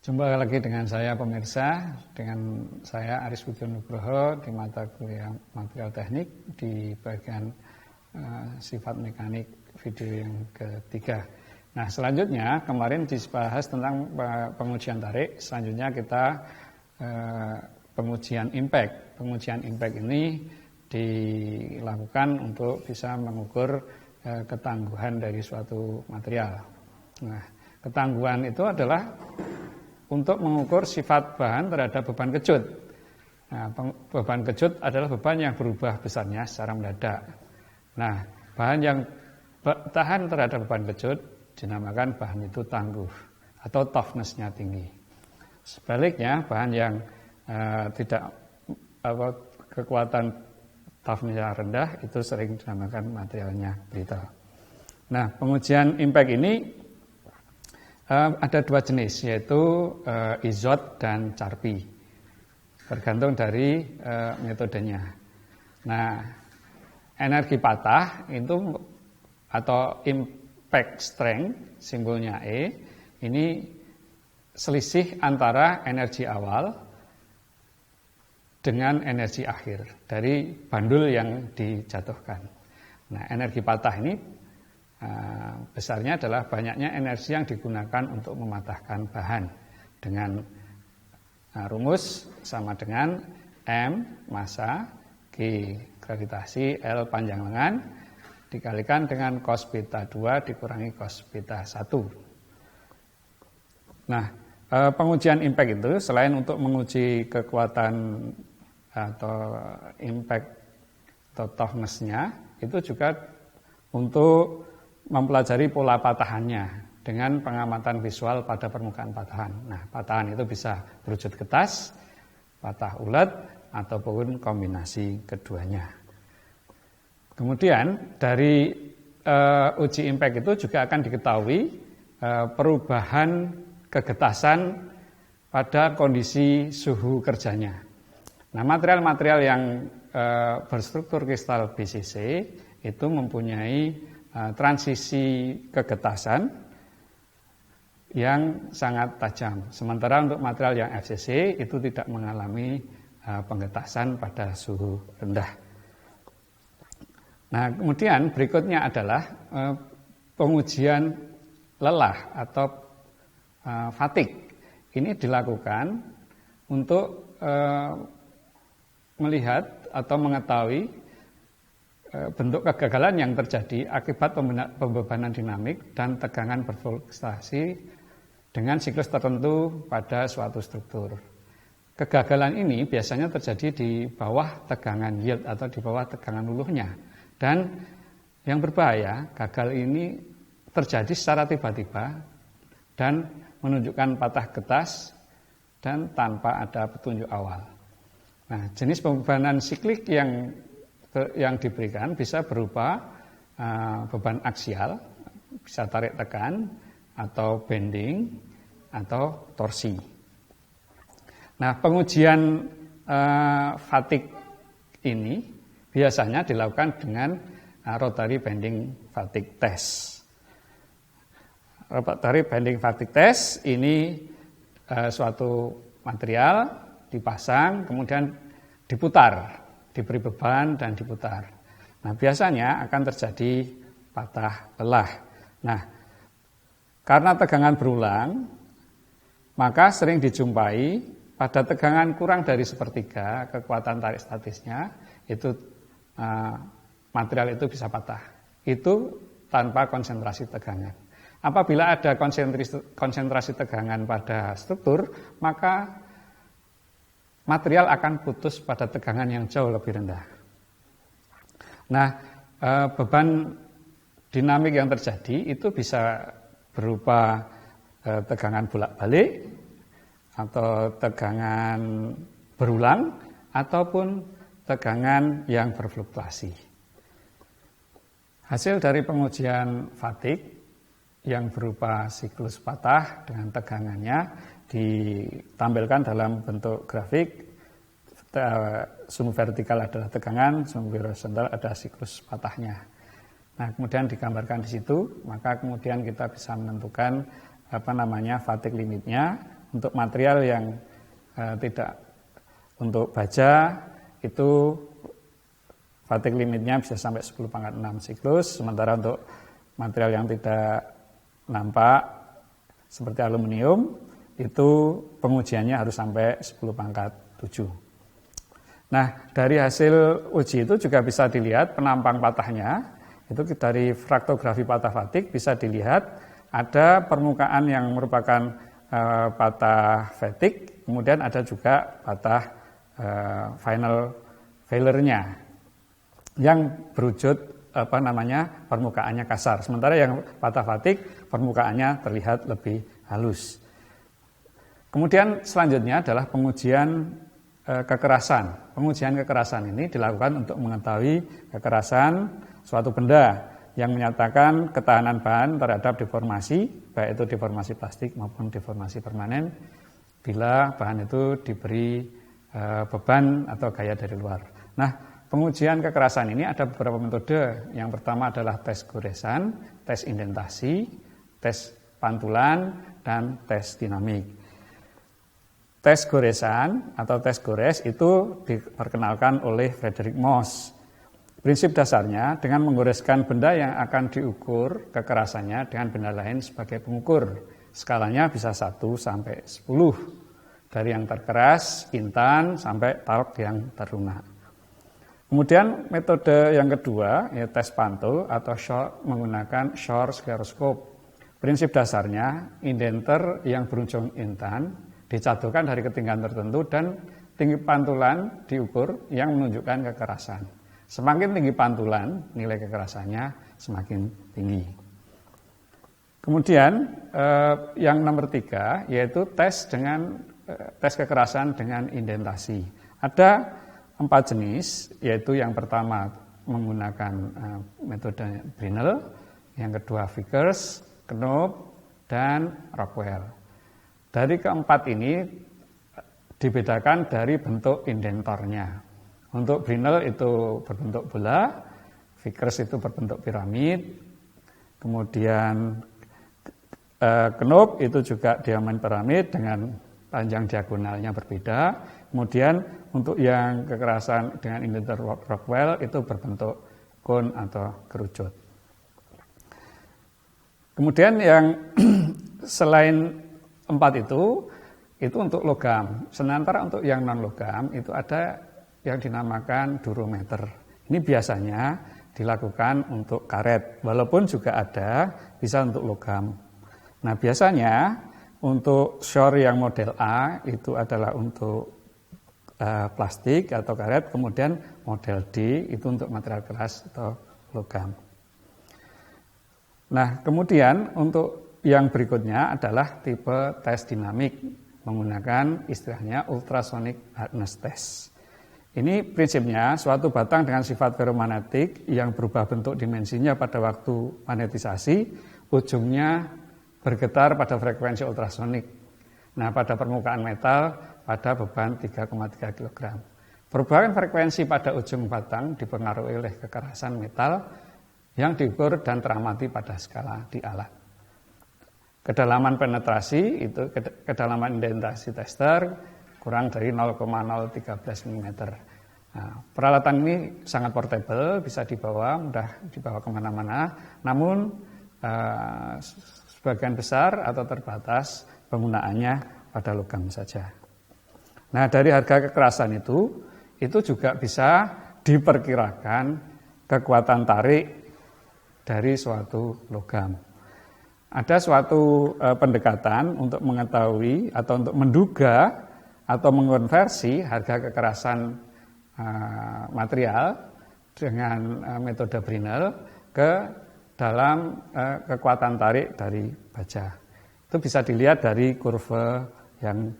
Jumpa lagi dengan saya pemirsa, dengan saya Aris Pujo Nugroho di mata kuliah material teknik di bagian sifat mekanik video yang ketiga. Nah selanjutnya kemarin dibahas tentang pengujian tarik, selanjutnya kita pengujian impact. Pengujian impact ini dilakukan untuk bisa mengukur ketangguhan dari suatu material. Nah ketangguhan itu adalah untuk mengukur sifat bahan terhadap beban kejut. Nah, beban kejut adalah beban yang berubah besarnya secara mendadak. Nah, bahan yang tahan terhadap beban kejut dinamakan bahan itu tangguh atau toughness-nya tinggi. Sebaliknya, bahan yang kekuatan toughness-nya rendah itu sering dinamakan materialnya brittle. Nah, pengujian impact ini ada dua jenis, yaitu izot dan carpi, tergantung dari metodenya. Nah, energi patah itu atau impact strength, simbolnya E, ini selisih antara energi awal dengan energi akhir dari bandul yang dijatuhkan. Nah, energi patah ini besarnya adalah banyaknya energi yang digunakan untuk mematahkan bahan dengan rumus sama dengan M massa, G gravitasi, L panjang lengan dikalikan dengan cos beta 2 dikurangi cos beta 1. Nah, pengujian impact itu selain untuk menguji kekuatan atau impact atau toughness-nya, itu juga untuk mempelajari pola patahannya dengan pengamatan visual pada permukaan patahan. Nah, patahan itu bisa berwujud getas, patah ulet, ataupun kombinasi keduanya. Kemudian dari uji impact itu juga akan diketahui perubahan kegetasan pada kondisi suhu kerjanya. Nah, material-material yang berstruktur kristal BCC itu mempunyai transisi kegetasan yang sangat tajam. Sementara untuk material yang FCC itu tidak mengalami penggetasan pada suhu rendah. Nah, kemudian berikutnya adalah pengujian lelah atau fatigue. Ini dilakukan untuk melihat atau mengetahui bentuk kegagalan yang terjadi akibat pembebanan dinamik dan tegangan berfluktuasi dengan siklus tertentu pada suatu struktur. Kegagalan ini biasanya terjadi di bawah tegangan yield atau di bawah tegangan luluhnya. Dan yang berbahaya, gagal ini terjadi secara tiba-tiba dan menunjukkan patah getas dan tanpa ada petunjuk awal. Nah, jenis pembebanan siklik yang diberikan bisa berupa beban aksial, bisa tarik tekan, atau bending, atau torsi. Nah, pengujian fatigue ini biasanya dilakukan dengan rotary bending fatigue test. Rotary bending fatigue test ini suatu material dipasang, kemudian diputar, diberi beban dan diputar. Nah, biasanya akan terjadi patah lelah. Nah, karena tegangan berulang, maka sering dijumpai pada tegangan kurang dari sepertiga kekuatan tarik statisnya, itu material itu bisa patah. Itu tanpa konsentrasi tegangan. Apabila ada konsentrasi tegangan pada struktur, maka material akan putus pada tegangan yang jauh lebih rendah. Nah, beban dinamik yang terjadi itu bisa berupa tegangan bolak-balik atau tegangan berulang ataupun tegangan yang berfluktuasi. Hasil dari pengujian fatigue yang berupa siklus patah dengan tegangannya ditampilkan dalam bentuk grafik. Sumbu vertikal adalah tegangan, sumbu horizontal ada siklus patahnya. Nah, kemudian digambarkan di situ, maka kemudian kita bisa menentukan fatigue limitnya Untuk material yang tidak untuk baja itu fatigue limitnya bisa sampai 10⁻⁶ siklus, sementara untuk material yang tidak nampak seperti aluminium itu pengujiannya harus sampai 10⁻⁷. Nah, dari hasil uji itu juga bisa dilihat penampang patahnya. Itu dari fraktografi patah fatik bisa dilihat ada permukaan yang merupakan patah fatik, kemudian ada juga patah final failure-nya yang berwujud permukaannya kasar. Sementara yang patah fatik permukaannya terlihat lebih halus. Kemudian selanjutnya adalah pengujian kekerasan. Pengujian kekerasan ini dilakukan untuk mengetahui kekerasan suatu benda yang menyatakan ketahanan bahan terhadap deformasi, baik itu deformasi plastik maupun deformasi permanen, bila bahan itu diberi beban atau gaya dari luar. Nah, pengujian kekerasan ini ada beberapa metode. Yang pertama adalah tes goresan, tes indentasi, tes pantulan, dan tes dinamik. Tes goresan atau tes gores itu diperkenalkan oleh Frederick Moss. Prinsip dasarnya dengan menggoreskan benda yang akan diukur kekerasannya dengan benda lain sebagai pengukur. Skalanya bisa 1 sampai 10. Dari yang terkeras, intan, sampai talk yang terlunak. Kemudian metode yang kedua, ya, tes pantul atau menggunakan Short scleroscope. Prinsip dasarnya, indenter yang berujung intan dijatuhkan dari ketinggian tertentu dan tinggi pantulan diukur yang menunjukkan kekerasan. Semakin tinggi pantulan, nilai kekerasannya semakin tinggi. Kemudian yang nomor 3 yaitu tes kekerasan dengan indentasi. Ada 4 jenis, yaitu yang pertama menggunakan metode Brinell, yang kedua Vickers, Knoop, dan Rockwell. Dari keempat ini dibedakan dari bentuk indentornya. Untuk Brinell itu berbentuk bola, Vickers itu berbentuk piramid, kemudian Knoop itu juga diameter piramid dengan panjang diagonalnya berbeda. Kemudian untuk yang kekerasan dengan indentor Rockwell itu berbentuk cone atau kerucut. Kemudian yang selain 4 itu untuk logam. Sementara untuk yang non logam itu ada yang dinamakan durometer. Ini biasanya dilakukan untuk karet, walaupun juga ada bisa untuk logam. Nah, biasanya untuk shore yang model A itu adalah untuk plastik atau karet, kemudian model D itu untuk material keras atau logam. Nah, kemudian untuk yang berikutnya adalah tipe tes dinamik menggunakan istilahnya ultrasonic hardness test. Ini prinsipnya suatu batang dengan sifat ferromagnetik yang berubah bentuk dimensinya pada waktu magnetisasi, ujungnya bergetar pada frekuensi ultrasonik. Nah, pada permukaan metal pada beban 3,3 kg. Perubahan frekuensi pada ujung batang dipengaruhi oleh kekerasan metal yang diukur dan teramati pada skala di alat. Kedalaman penetrasi itu kedalaman indentasi tester kurang dari 0,013 mm. Nah, peralatan ini sangat portable, bisa mudah dibawa kemana-mana. Namun sebagian besar atau terbatas penggunaannya pada logam saja. Nah, dari harga kekerasan itu juga bisa diperkirakan kekuatan tarik dari suatu logam. Ada suatu pendekatan untuk mengetahui atau untuk menduga atau mengonversi harga kekerasan material dengan metode Brinell ke dalam kekuatan tarik dari baja. Itu bisa dilihat dari kurva yang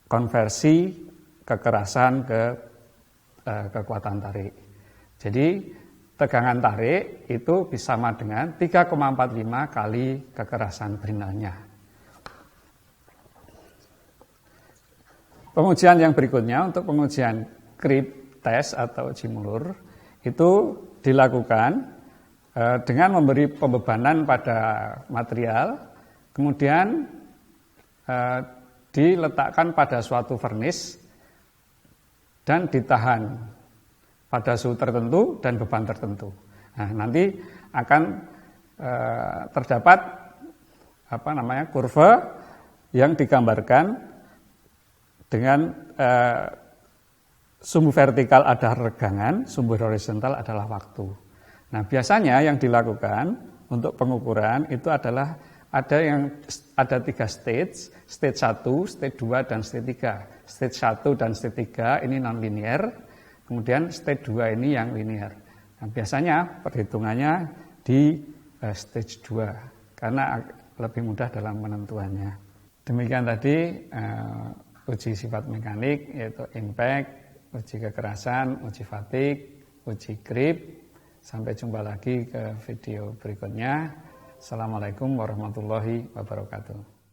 konversi kekerasan ke kekuatan tarik. Jadi tegangan tarik itu sama dengan 3,45 kali kekerasan Brinell-nya. Pengujian yang berikutnya untuk pengujian creep test atau uji mulur itu dilakukan dengan memberi pembebanan pada material, kemudian diletakkan pada suatu furnace dan ditahan pada suhu tertentu dan beban tertentu. Nah, nanti akan terdapat kurva yang digambarkan dengan sumbu vertikal ada regangan, sumbu horizontal adalah waktu. Nah, biasanya yang dilakukan untuk pengukuran itu adalah ada 3 stage 1, stage 2, dan stage 3. Stage 1 dan stage 3 ini non-linear, kemudian stage 2 ini yang linear. Nah, biasanya perhitungannya di stage 2 karena lebih mudah dalam penentuannya. Demikian tadi uji sifat mekanik, yaitu impact, uji kekerasan, uji fatigue, uji grip. Sampai jumpa lagi ke video berikutnya. Assalamualaikum warahmatullahi wabarakatuh.